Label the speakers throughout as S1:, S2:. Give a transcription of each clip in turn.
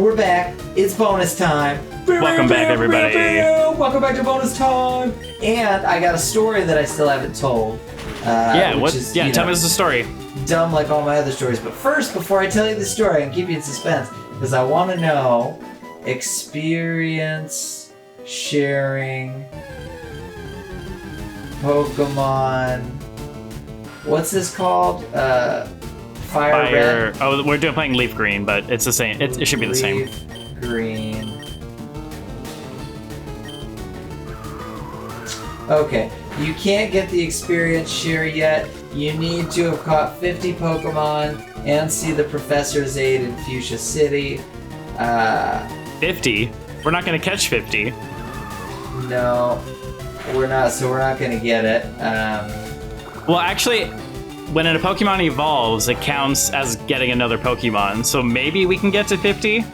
S1: we're back. It's bonus time.
S2: Welcome back, everybody.
S1: Welcome back to bonus time. And I got a story that I still haven't told.
S2: Tell me the story.
S1: Dumb like all my other stories. But first, before I tell you the story, I can keep you in suspense because I want to know experience sharing Pokemon. What's this called? Fire Red?
S2: Oh, we're playing Leaf Green, but it's the same. It should be the same.
S1: Leaf Green. Okay, you can't get the experience share yet. You need to have caught 50 Pokemon and see the Professor's Aid in Fuchsia City.
S2: 50? We're not going to catch 50.
S1: No, we're not, so we're not going to get it.
S2: Well, actually, when a Pokemon evolves, it counts as getting another Pokemon. So maybe we can get to 50,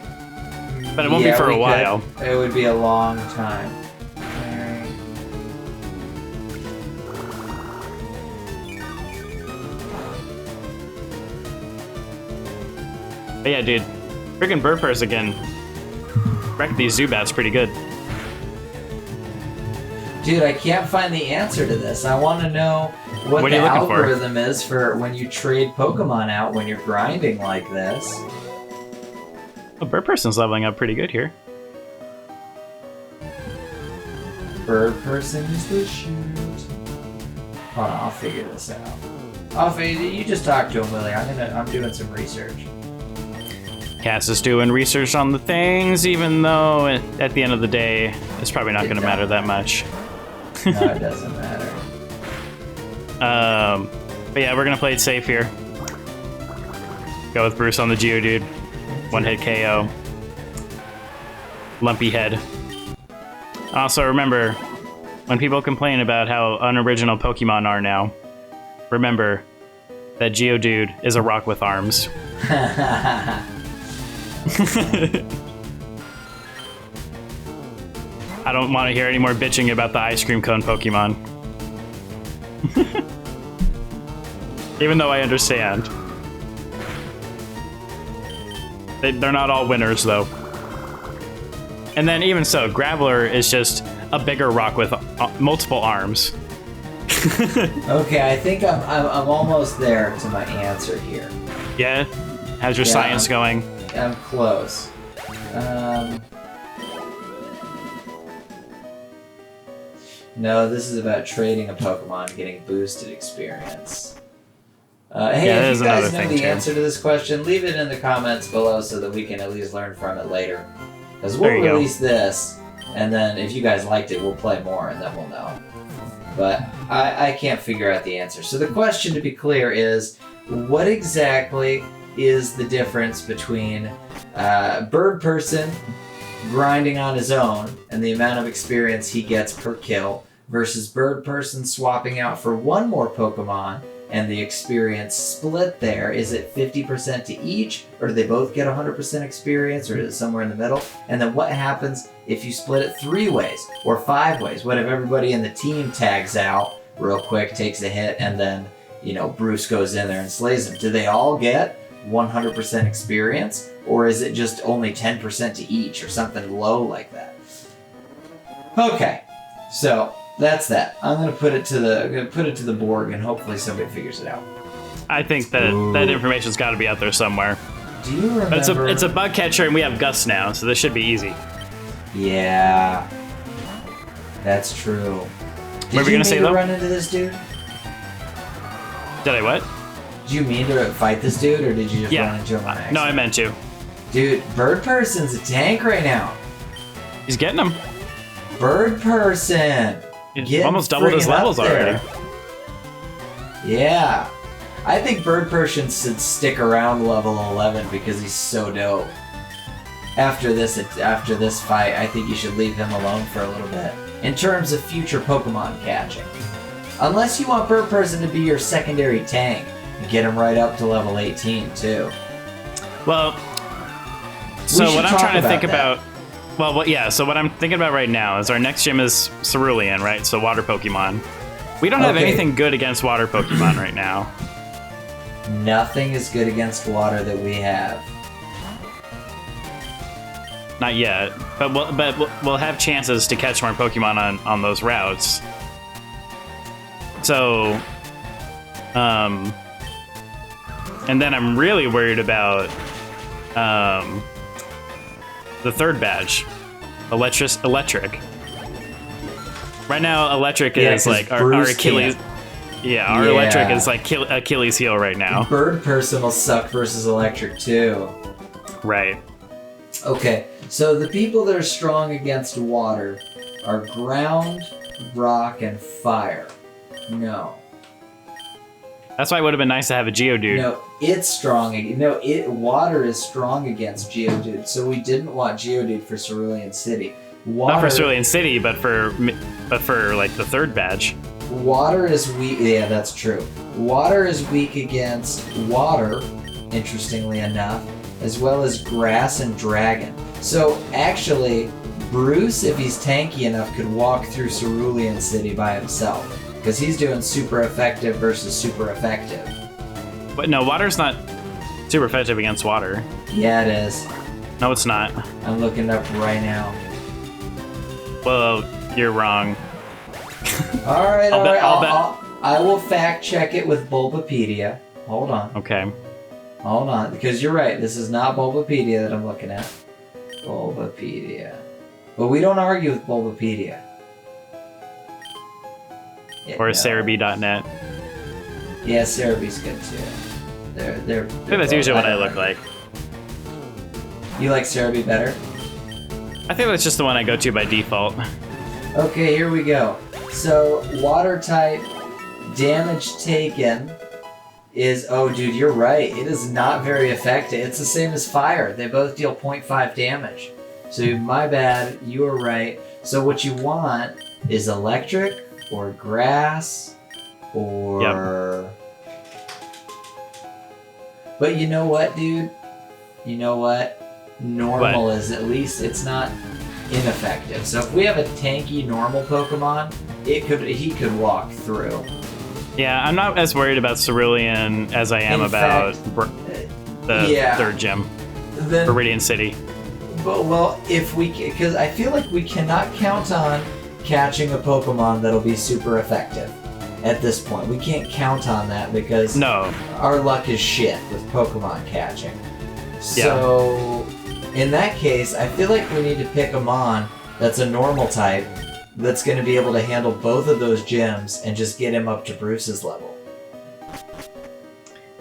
S2: but it won't be for a while.
S1: It would be a long time.
S2: But yeah, dude, freaking Bird Purse again. Wrecked these Zubats pretty good.
S1: Dude, I can't find the answer to this. I want to know what the algorithm is for when you trade Pokemon out when you're grinding like this.
S2: Oh, Bird Person's leveling up pretty good here.
S1: Bird Person is the shoot. Hold on, I'll figure this out. You just talk to him, Willie. I'm doing some research.
S2: Cass is doing research on the things, even though at the end of the day, it's probably not going to matter that much.
S1: No, it doesn't matter.
S2: But yeah, we're going to play it safe here. Go with Bruce on the Geodude. One-hit KO. Lumpy head. Also, remember, when people complain about how unoriginal Pokemon are now, remember that Geodude is a rock with arms. I don't want to hear any more bitching about the ice cream cone Pokemon. Even though I understand. They're not all winners, though. And then even so, Graveler is just a bigger rock with multiple arms.
S1: Okay, I think I'm almost there to my answer here.
S2: Yeah? How's your science going?
S1: I'm close. No, this is about trading a Pokemon, getting boosted experience. Hey, if you guys know the answer to this question, leave it in the comments below so that we can at least learn from it later. Because we'll release this, and then if you guys liked it, we'll play more, and then we'll know. But I can't figure out the answer. So the question, to be clear, is what exactly is the difference between Bird Person grinding on his own and the amount of experience he gets per kill versus Bird Person swapping out for one more Pokemon and the experience split there? Is it 50% to each, or do they both get 100% experience, or is it somewhere in the middle? And then what happens if you split it 3 ways or 5 ways? What if everybody in the team tags out real quick, takes a hit, and then, you know, Bruce goes in there and slays them? Do they all get 100% experience, or is it just only 10% to each, or something low like that? Okay, so that's that. I'm gonna put it to the board, and hopefully somebody figures it out.
S2: I think that that information's got to be out there somewhere.
S1: Do you remember?
S2: But it's a bug catcher, and we have Gus now, so this should be easy.
S1: Yeah, that's true.
S2: What were you gonna say, though?
S1: Run into this dude?
S2: Did I what?
S1: Did you mean to fight this dude, or did you just run into him on accident?
S2: No, I meant to.
S1: Dude, Bird Person's a tank right now.
S2: He's getting him.
S1: Bird Person.
S2: He's almost doubled his levels already.
S1: Yeah. I think Bird Person should stick around level 11 because he's so dope. After this fight, I think you should leave him alone for a little bit. In terms of future Pokemon catching. Unless you want Bird Person to be your secondary tank. Get him right up to level 18, too.
S2: Well, so what I'm trying to think about... so what I'm thinking about right now is our next gym is Cerulean, right? So water Pokemon. We don't have anything good against water Pokemon right now.
S1: Nothing is good against water that we have.
S2: Not yet, but we'll have chances to catch more Pokemon on those routes. So, and then I'm really worried about the third badge, electric. Right now, electric is like our Achilles. Yeah, our electric is like Achilles heel right now.
S1: Bird person will suck versus electric too.
S2: Right.
S1: Okay, so the people that are strong against water are ground, rock, and fire. No.
S2: That's why it would have been nice to have a Geodude.
S1: No, it's strong. No, water is strong against Geodude, so we didn't want Geodude for Cerulean City.
S2: Not for Cerulean City, but for like the third badge.
S1: Water is weak. Yeah, that's true. Water is weak against water, interestingly enough, as well as grass and dragon. So actually, Bruce, if he's tanky enough, could walk through Cerulean City by himself. Because he's doing super effective versus super effective.
S2: But no, water's not super effective against water.
S1: Yeah, it is.
S2: No, it's not.
S1: I'm looking it up right now.
S2: Well, you're wrong.
S1: Alright, I will fact check it with Bulbapedia. Hold on.
S2: Okay.
S1: Hold on, because you're right. This is not Bulbapedia that I'm looking at. Bulbapedia. But we don't argue with Bulbapedia.
S2: Or Cerebi.net.
S1: Yeah, Cerebi's good too. They're
S2: I think that's usually what I look like.
S1: You like Cerebi better?
S2: I think that's just the one I go to by default.
S1: Okay, here we go. So, water type damage taken is... Oh, dude, you're right. It is not very effective. It's the same as fire. They both deal 0.5 damage. So, my bad. You were right. So, what you want is electric or grass or... Yep. But you know what, dude? You know what? Normal is at least it's not ineffective. So if we have a tanky normal Pokemon, he could walk through.
S2: Yeah, I'm not as worried about Cerulean as I am about the third gym, Viridian City.
S1: But well, if we, because I feel like we cannot count on catching a Pokemon that'll be super effective at this point. We can't count on that because our luck is shit with Pokemon catching. So in that case, I feel like we need to pick a Mon that's a normal type that's going to be able to handle both of those gyms and just get him up to Bruce's level.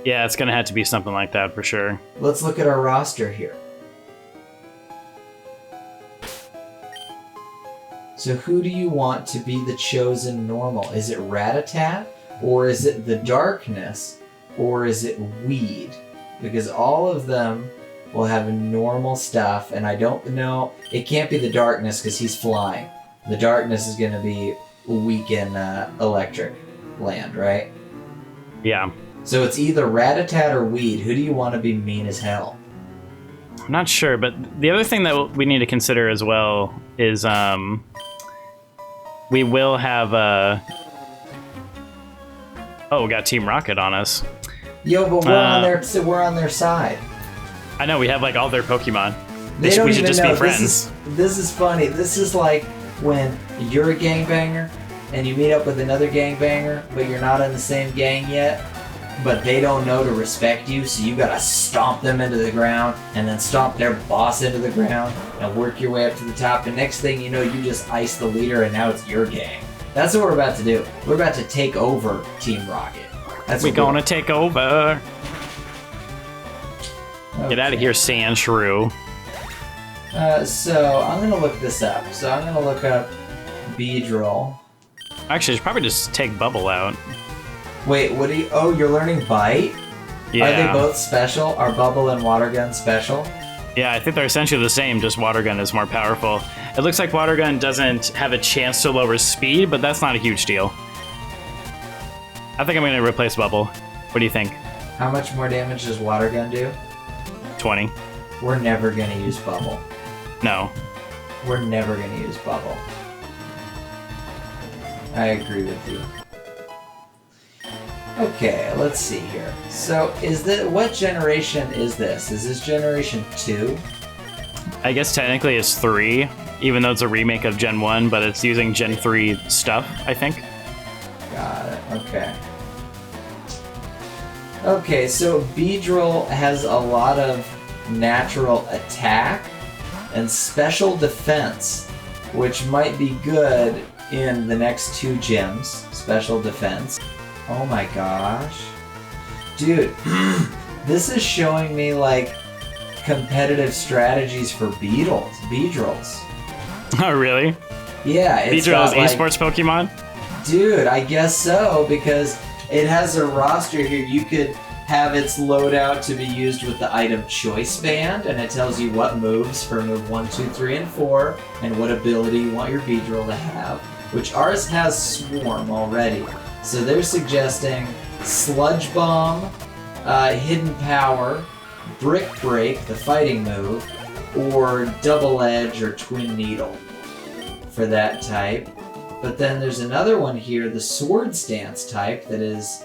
S2: Yeah, it's going to have to be something like that for sure.
S1: Let's look at our roster here. So who do you want to be the chosen normal? Is it Rattata, or is it the Darkness, or is it Weed? Because all of them will have normal stuff, and I don't know. It can't be the Darkness because he's flying. The Darkness is going to be weak in electric land, right?
S2: Yeah.
S1: So it's either Rattata or Weed. Who do you want to be mean as hell?
S2: I'm not sure, but the other thing that we need to consider as well is we will have we got Team Rocket on us.
S1: Yo, but we're on their side.
S2: I know, we have like all their Pokemon.
S1: We should just
S2: be friends.
S1: This is funny. This is like when you're a gangbanger and you meet up with another gangbanger, but you're not in the same gang yet, but they don't know to respect you, so you gotta stomp them into the ground and then stomp their boss into the ground and work your way up to the top, and next thing you know, you just ice the leader and now it's your gang. That's what we're about to do. We're about to take over Team Rocket.
S2: We're gonna take over. Okay. Get out of here, Sandshrew.
S1: So I'm gonna look this up. So I'm gonna look up Beedrill.
S2: Actually, I should probably just take Bubble out.
S1: Wait, what do you... Oh, you're learning Bite?
S2: Yeah.
S1: Are they both special? Are Bubble and Water Gun special?
S2: Yeah, I think they're essentially the same, just Water Gun is more powerful. It looks like Water Gun doesn't have a chance to lower speed, but that's not a huge deal. I think I'm going to replace Bubble. What do you think?
S1: How much more damage does Water Gun do?
S2: 20.
S1: We're never going to use Bubble.
S2: No.
S1: We're never going to use Bubble. I agree with you. Okay, let's see here. So, what generation is this? Is this generation 2?
S2: I guess technically it's 3, even though it's a remake of Gen 1, but it's using Gen 3 stuff, I think.
S1: Got it. Okay. Okay, so Beedrill has a lot of natural attack and special defense, which might be good in the next 2 gyms. Special defense. Oh my gosh. Dude, this is showing me, like, competitive strategies for Beedrills.
S2: Oh, really?
S1: Yeah, it's
S2: Beedrill is
S1: got, like,
S2: esports Pokemon?
S1: Dude, I guess so, because it has a roster here. You could have its loadout to be used with the item Choice Band, and it tells you what moves for move 1, 2, 3, and 4, and what ability you want your Beedrill to have, which ours has Swarm already. So they're suggesting Sludge Bomb, Hidden Power, Brick Break, the fighting move, or Double Edge or Twin Needle for that type. But then there's another one here, the Swords Dance type, that is,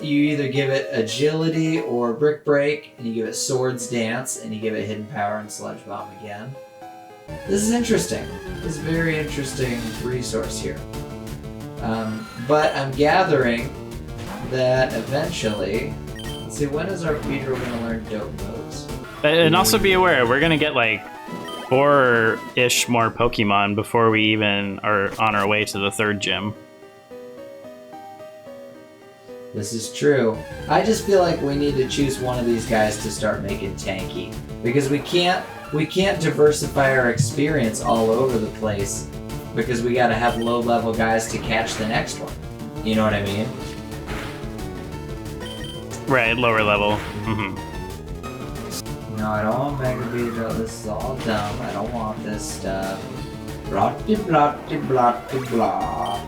S1: you either give it Agility or Brick Break, and you give it Swords Dance, and you give it Hidden Power and Sludge Bomb again. This is interesting. This is a very interesting resource here. But I'm gathering that eventually, let's see, when is our Beedrill going to learn dope moves?
S2: And also be aware, we're going to get like 4-ish more Pokemon before we even are on our way to the 3rd gym.
S1: This is true. I just feel like we need to choose one of these guys to start making tanky, because we can't diversify our experience all over the place, because we gotta have low-level guys to catch the next one. You know what I mean?
S2: Right, lower level.
S1: No, I don't want Mega Beedrill. This is all dumb. I don't want this stuff. Blah-de-blah-de-blah-de-blah.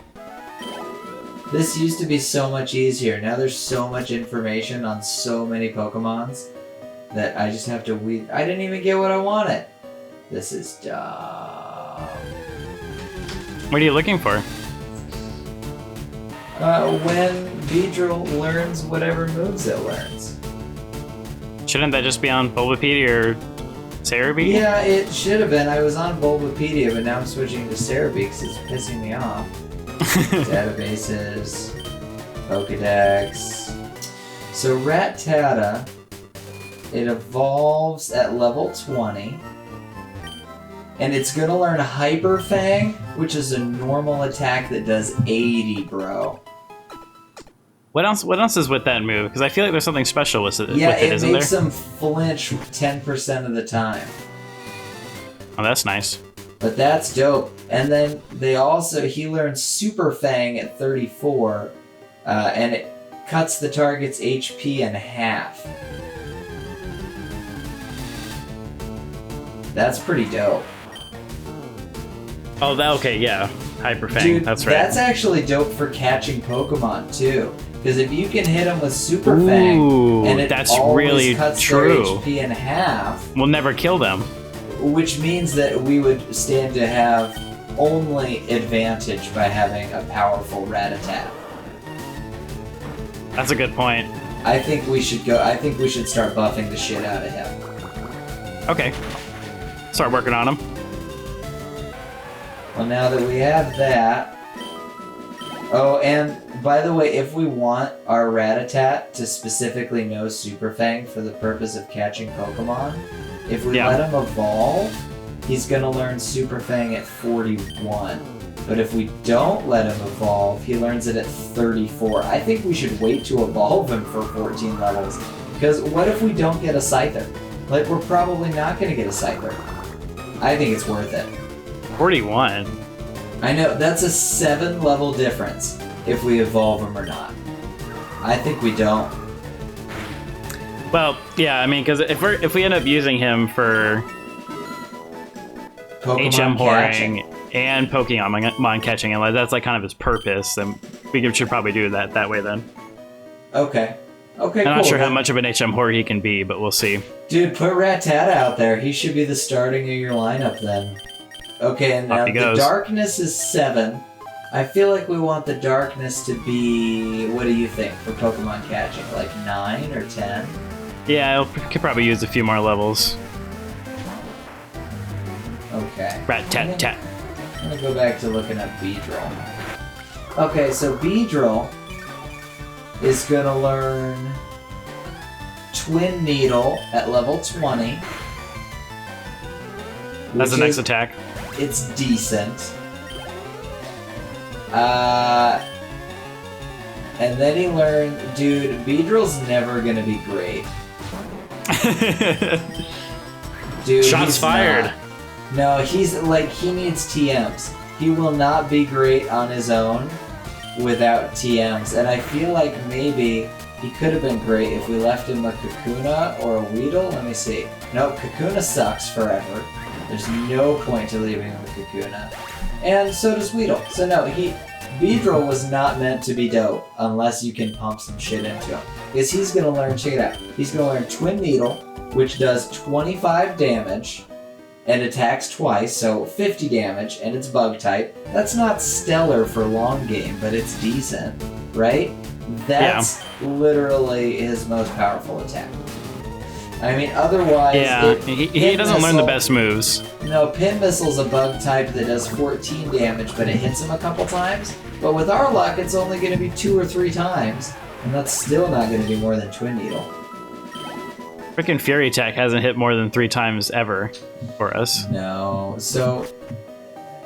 S1: This used to be so much easier. Now there's so much information on so many Pokemons that I just have to weed. I didn't even get what I wanted. This is dumb.
S2: What are you looking for?
S1: When Beedrill learns whatever moves it learns.
S2: Shouldn't that just be on Bulbapedia or Cerebi?
S1: Yeah, it should have been. I was on Bulbapedia, but now I'm switching to Cerebi because it's pissing me off. Databases, Pokedex. So Rattata, it evolves at level 20, and it's gonna learn Hyper Fang, which is a normal attack that does 80, bro.
S2: What else is with that move? Because I feel like there's something special with it, isn't there?
S1: Yeah, it makes them flinch 10% of the time.
S2: Oh, that's nice.
S1: But that's dope. And then he learns Super Fang at 34, and it cuts the target's HP in half. That's pretty dope.
S2: Oh, okay, yeah. Hyper Fang,
S1: Dude,
S2: that's right.
S1: That's actually dope for catching Pokemon, too. Because if you can hit them with Super Fang, and it
S2: that's
S1: always
S2: really
S1: cuts
S2: true.
S1: their HP in half...
S2: We'll never kill them.
S1: Which means that we would stand to have only advantage by having a powerful Rattata.
S2: That's a good point.
S1: I think we should start buffing the shit out of him.
S2: Okay. Start working on him.
S1: Well, now that we have that... Oh, and by the way, if we want our Rattata to specifically know Super Fang for the purpose of catching Pokemon, if we let him evolve, he's going to learn Super Fang at 41. But if we don't let him evolve, he learns it at 34. I think we should wait to evolve him for 14 levels. Because what if we don't get a Scyther? Like, we're probably not going to get a Scyther. I think it's worth it.
S2: 41?
S1: I know, that's a 7-level difference if we evolve him or not. I think we don't.
S2: Well, yeah, I mean, because if we end up using him for
S1: Pokemon
S2: HM
S1: catching.
S2: Horing and Pokemon catching, and like, that's like kind of his purpose, then we should probably do that way then.
S1: Okay. Okay,
S2: I'm
S1: cool.
S2: not sure how much of an HM Horing he can be, but we'll see.
S1: Dude, put Rattata out there. He should be the starting of your lineup then. Okay, and now the darkness is 7. I feel like we want the darkness to be, what do you think, for Pokemon catching? Like 9 or 10?
S2: Yeah, could probably use a few more levels.
S1: Okay.
S2: Rat-tat-tat.
S1: I'm gonna go back to looking at Beedrill. Okay, so Beedrill is gonna learn Twin Needle at level 20.
S2: That's the next attack.
S1: It's decent. And then he learned, dude, Beedrill's never gonna be great. Dude,
S2: shots fired.
S1: No, he's like, he needs TMs. He will not be great on his own without TMs. And I feel like maybe he could have been great if we left him a Kakuna or a Weedle. Let me see. No, Kakuna sucks forever. There's no point to leaving him with Kakuna. And so does Weedle. So no, Beedrill was not meant to be dope unless you can pump some shit into him. Because he's going to learn, check it out, he's going to learn Twin Needle, which does 25 damage and attacks twice, so 50 damage, and it's bug type. That's not stellar for long game, but it's decent, right? That's literally his most powerful attack. I mean, otherwise...
S2: Yeah, he doesn't learn the best moves.
S1: No, Pin Missile's a bug type that does 14 damage, but it hits him a couple times. But with our luck, it's only going to be 2 or 3 times, and that's still not going to be more than Twin Needle.
S2: Frickin' Fury Attack hasn't hit more than 3 times ever for us.
S1: No, so...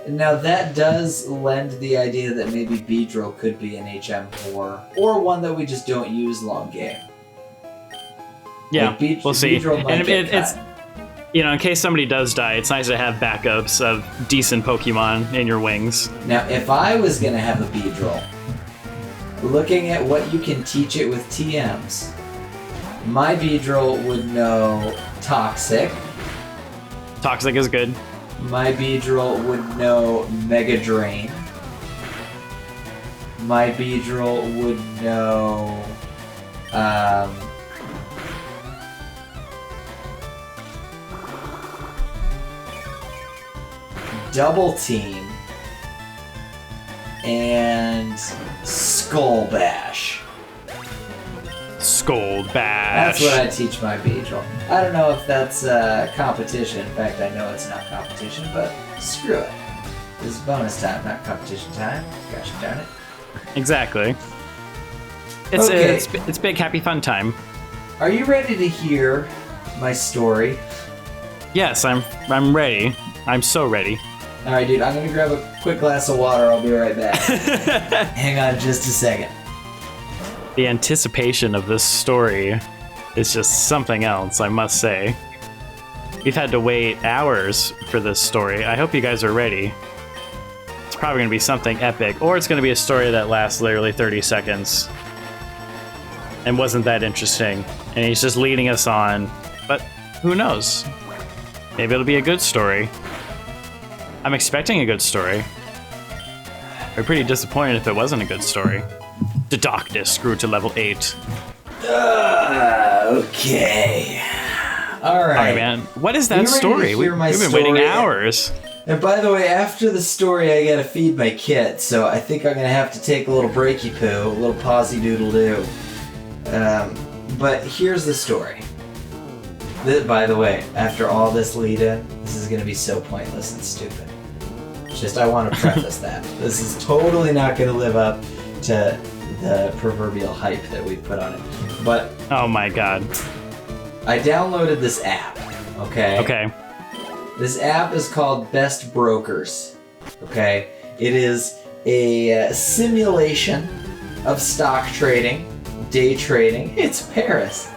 S1: Now that does lend the idea that maybe Beedrill could be an HM4, or one that we just don't use long game.
S2: Yeah,
S1: like
S2: we'll see.
S1: And
S2: it's, you know, in case somebody does die, it's nice to have backups of decent Pokemon in your wings.
S1: Now, if I was going to have a Beedrill, looking at what you can teach it with TMs, my Beedrill would know Toxic.
S2: Toxic is good.
S1: My Beedrill would know Mega Drain. My Beedrill would know... Double Team and Skull Bash.
S2: Skull Bash.
S1: That's what I teach my Beedrill. I don't know if that's competition. In fact, I know it's not competition, but screw it. This is bonus time, not competition time. Gosh darn it.
S2: Exactly. It's big happy fun time.
S1: Are you ready to hear my story?
S2: Yes, I'm ready. I'm so ready.
S1: All right, dude, I'm going to grab a quick glass of water. I'll be right back. Hang on just a second.
S2: The anticipation of this story is just something else, I must say. We've had to wait hours for this story. I hope you guys are ready. It's probably going to be something epic, or it's going to be a story that lasts literally 30 seconds and wasn't that interesting, and he's just leading us on. But who knows? Maybe it'll be a good story. I'm expecting a good story. I'd be pretty disappointed if it wasn't a good story. The darkness grew to level 8.
S1: Okay. All right,
S2: man. What is that story? We've been waiting hours.
S1: And by the way, after the story, I gotta feed my kid, so I think I'm gonna have to take a little breaky poo, a little pausey doodle doo. But here's the story. By the way, after all this lead-in, this is gonna be so pointless and stupid. Just, I want to preface that. This is totally not going to live up to the proverbial hype that we put on it. But...
S2: Oh my god.
S1: I downloaded this app, okay?
S2: Okay.
S1: This app is called Best Brokers, okay? It is a simulation of stock trading, day trading. It's Paris.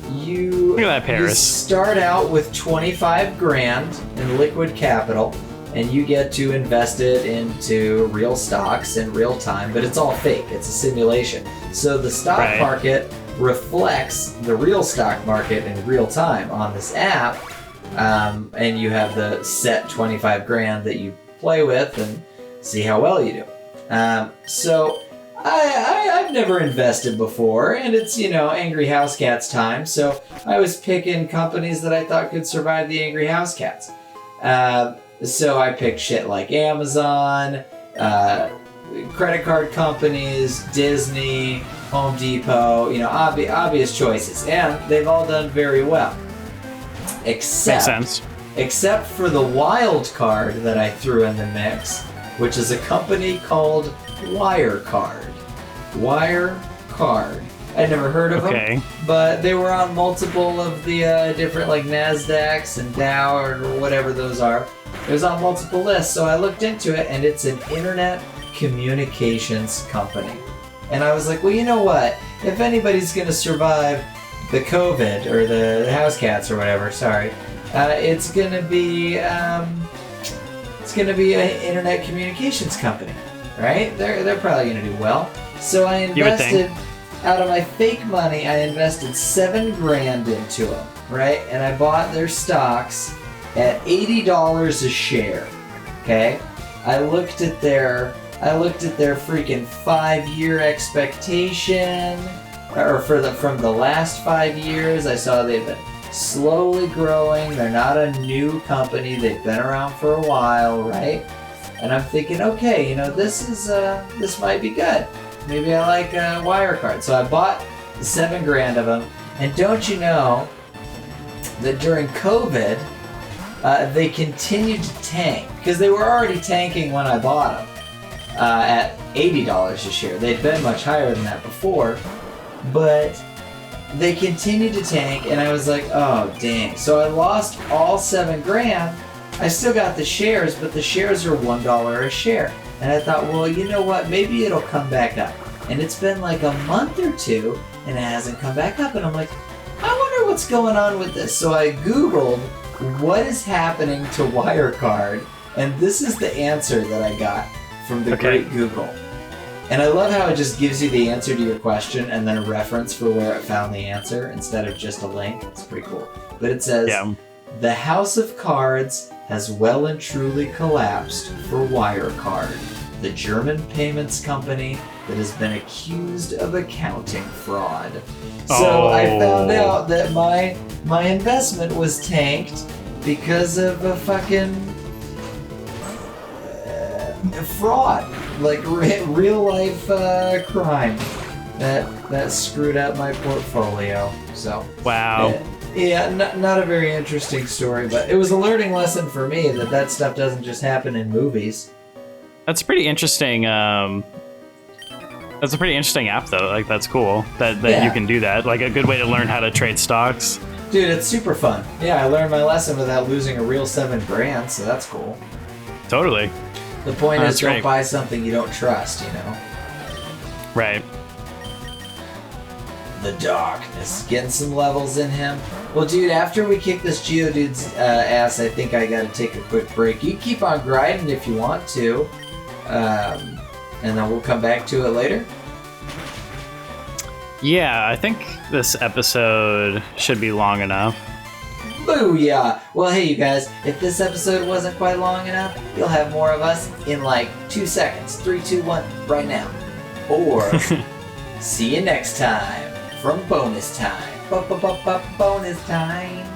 S2: Look at that, Paris.
S1: You start out with 25 grand in liquid capital, and you get to invest it into real stocks in real time, but it's all fake. It's a simulation. So the stock market reflects the real stock market in real time on this app, and you have the set 25 grand that you play with and see how well you do. So I've never invested before, and it's, you know, Angry House Cats time, so I was picking companies that I thought could survive the Angry House Cats. So I picked shit like Amazon, credit card companies, Disney, Home Depot, you know, obvious choices. And they've all done very well. Except except for the wild card that I threw in the mix, which is a company called Wirecard. Wirecard. I'd never heard of them, but they were on multiple of the different like NASDAQs and Dow or whatever those are. It was on multiple lists, so I looked into it, and it's an internet communications company. And I was like, well, you know what? If anybody's going to survive the COVID or the house cats or whatever, it's going to be an internet communications company, right? They're probably going to do well. So I invested, out of my fake money, I invested $7,000 into them, right? And I bought their stocks at $80 a share. Okay, I looked at their freaking 5-year expectation, or from the last 5 years. I saw they've been slowly growing. They're not a new company. They've been around for a while, right? And I'm thinking, okay, this might be good. Maybe I like Wirecard. So I bought $7,000 of them. And don't you know that during COVID, they continued to tank, because they were already tanking when I bought them at $80 a share. They'd been much higher than that before, but they continued to tank, and I was like, oh dang. So I lost all $7,000. I still got the shares, but the shares are $1 a share. And I thought, well, you know what? Maybe it'll come back up. And it's been like a month or two, and it hasn't come back up. And I'm like, I wonder what's going on with this. So I Googled, what is happening to Wirecard? And this is the answer that I got from the great Google. And I love how it just gives you the answer to your question and then a reference for where it found the answer instead of just a link. It's pretty cool. But it says, the House of Cards has well and truly collapsed for Wirecard, the German payments company that has been accused of accounting fraud. So I found out that my investment was tanked because of a fucking fraud, like real life crime that screwed up my portfolio. So
S2: wow.
S1: Yeah, not a very interesting story, but it was a learning lesson for me that stuff doesn't just happen in movies.
S2: That's pretty interesting. That's a pretty interesting app, though. Like, that's cool that you can do that. Like, a good way to learn how to trade stocks.
S1: Dude, it's super fun. Yeah, I learned my lesson without losing a real $7,000, so that's cool.
S2: Totally.
S1: The point is, don't buy something you don't trust,
S2: Right.
S1: The darkness. Getting some levels in him. Well, dude, after we kick this Geodude's ass, I think I gotta take a quick break. You keep on grinding if you want to. And then we'll come back to it later?
S2: Yeah, I think this episode should be long enough.
S1: Booyah! Well, hey, you guys, if this episode wasn't quite long enough, you'll have more of us in like 2 seconds. 3, 2, 1, right now. Or, see you next time from Bonus Time. Bonus Time.